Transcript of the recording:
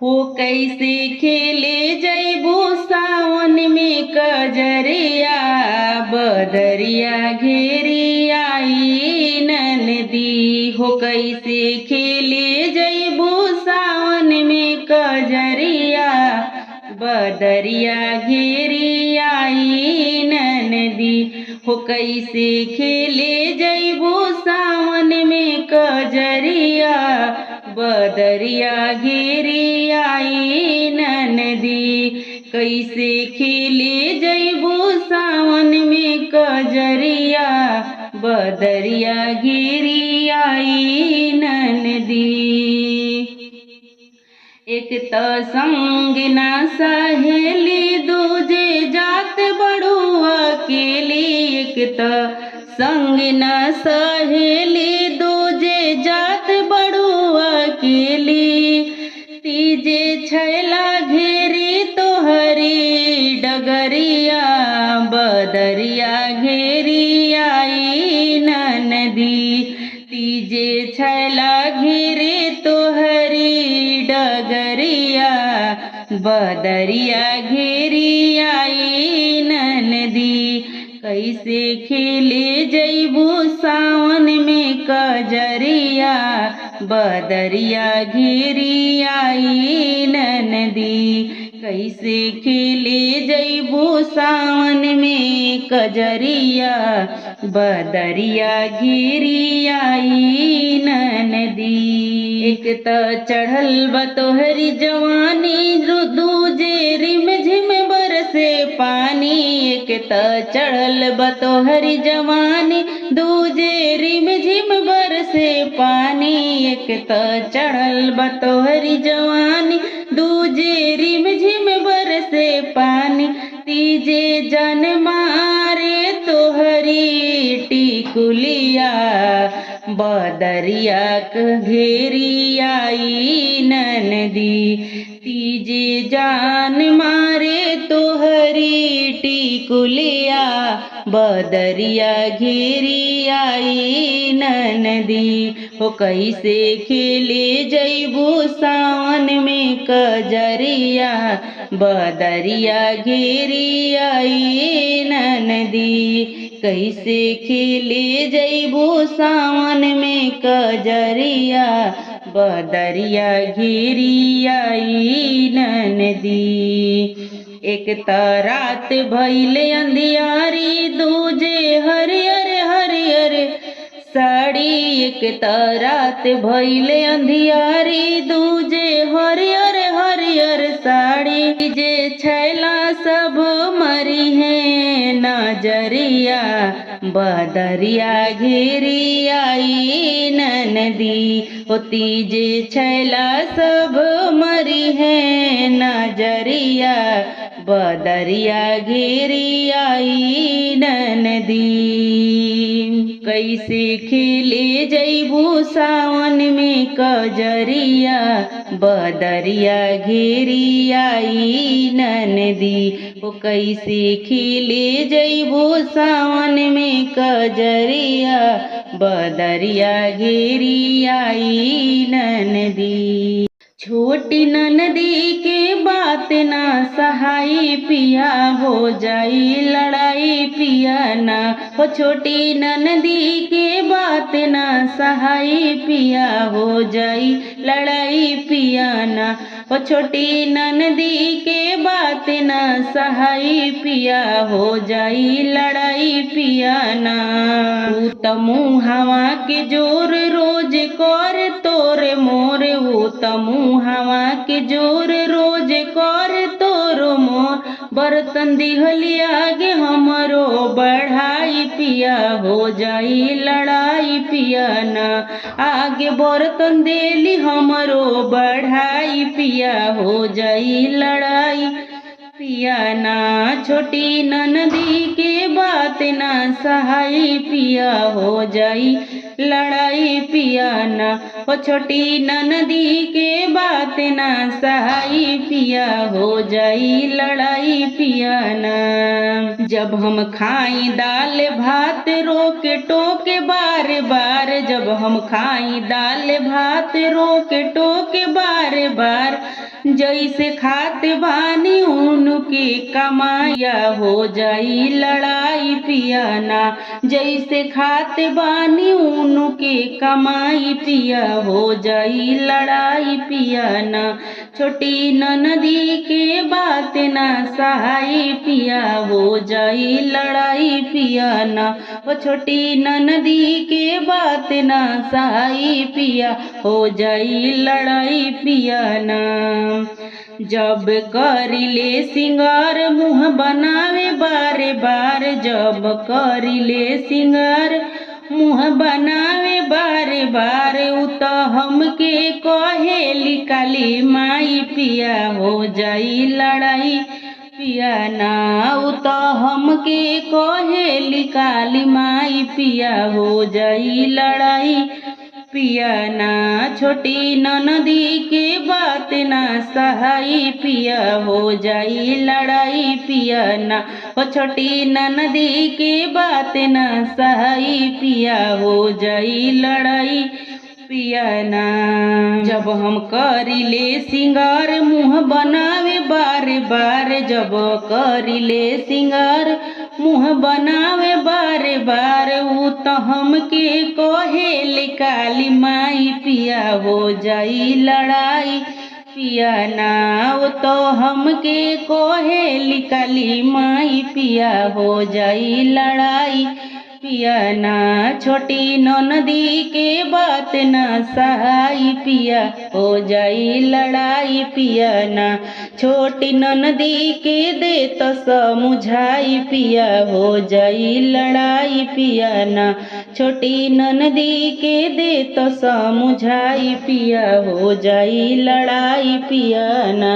हो कैसे खेले जैबो सावन में कजरिया, बदरिया घेरी आई ननदी। हो कैसे खेले जैबो सावन में कजरिया, बदरिया घेरी आई ननदी। हो कैसे खेले जैबो सावन में कजरिया, बदरिया घेरी आई ननदी। कैसे खेले जैबो सावन में कजरिया, बदरिया घेरी आई ननदी। एक त संग ना सहेली, दूजे जात बड़ू अकेली। एक त संग ना सहेली, दूजे जात बड़ू अकेली। तीजे छैला घेरी तोहरी डगरिया, बदरिया घेरी आई ननदी। तीजे छैला घेरे तोहरी डगरिया, बदरिया घेरी आई ननदी। कैसे खेले जैबो सावन में कजरिया, बदरिया घेरी आई ननदी। कैसे खेले जैबो सावन में कजरिया, बदरिया घेरी आई ननदी। एक त चढ़ल बतोहरी जवानी, दूजे रिम झिम बरसे पानी। एक त चढ़ल बतोहरी जवानी, दूजे रिम झिम बरसे पानी। एक त चढ़ल बतोहरी जवानी, दूजे रिम झिम बरसे पानी। तीजे जन मारे तोहरी टिकुलिया, बदरिया घेरी आई ननदी। तीजे जान मारे तोहरी टिकुलिया, बदरिया घेरी आई ननदी। हो कैसे खेले जैबो सावन में कजरिया, बदरिया घेरी आई ननदी। कैसे खेले जैबो सावन में कजरिया, बदरिया घेरी आई ननदी। एक त रात भइले अंधियारी, दूजे हरियर हरियर साड़ी। एक त रात भइले अंधियारी, दूजे हरियर हरियर साड़ी। जे छैला सब मरी है नजरिया, बदरिया घेरी आई ननदी। हो तीजे छैला सब मरी है नजरिया, बदरिया घेरी आई ननदी। कैसे खेले जैबो सावन में कजरिया, बदरिया घेरी आई ननदी। हो कैसे खेले जैबो सावन में कजरिया, बदरिया घेरी आई ननदी। छोटी ननदी के बात ना सहाई पिया, हो जाई लड़ाई पिया ना। हो छोटी ननदी के बात ना सहाई पिया, हो जाई लड़ाई पिया ना। हो छोटी ननदी के बात ना सहाई पिया, हो जाई लड़ाई पिया ना। तू त मुहावा के जोर रोज कर तोर मोर, हो त मुहावा के जोर रोज कर तोर मोर। बर्तन दिहली आगे हमरो बढ़ाई पिया, हो जाई लड़ाई पिया ना। आगे बर्तन देली हमरो बढ़ाई पिया, हो जाई लड़ाई पिया ना। छोटी ननदी के बात ना सहाई पिया, हो जाई लड़ाई पिया ना। हो छोटी ननदी के बात ना सहाई पिया, हो जाई लड़ाई पिया ना। जब हम खाई दाल भात रोके टोके बार बार, जब हम खाई दाल भात रोके टोके बार बार। जैसे खाते बानी उनके कमाया हो जाई लड़ाई पियाना। जैसे खाते बानी उनके कमाई पिया हो जाई लड़ाई पियाना। छोटी ननदी के बात ना सहाई पिया हो जाई लड़ाई पियाना। वो छोटी ननदी के बात ना सहाई पिया हो जाई लड़ाई पियाना। जब करिले सिंगार मुँह बनावे बारे बार। जब करिले सिंगार मुँह बनावे बारे बार। उ त हमके कहेली काली माई पिया हो जाई लड़ाई पियाना। उ त हमके कहेली काली माई पिया हो जाई लड़ाई पियाना। छोटी ननदी के बात ना सहाई पिया हो जाई लड़ाई पियाना। ओ छोटी ननदी के बात ना सहाई पिया हो जाई लड़ाई पियाना। जब हम करिले सिंगार मुँह बनावे बारे बार। जब करिले सिंगार मुँह बनावे बारे बार। उ त हमके कहेले काली माई पिया हो जाई लड़ाई पियाना। उ त हमके कहेली काली माई पिया हो जाई लड़ाई पियाना। छोटी ननदी के बात ना सहाई पिया हो जाई लड़ाई पियाना। छोटी ननदी के दे तो समझाई पिया हो जाई लड़ाई पियाना। छोटी ननदी के दे तो समझाई पिया हो जाई लड़ाई पियाना।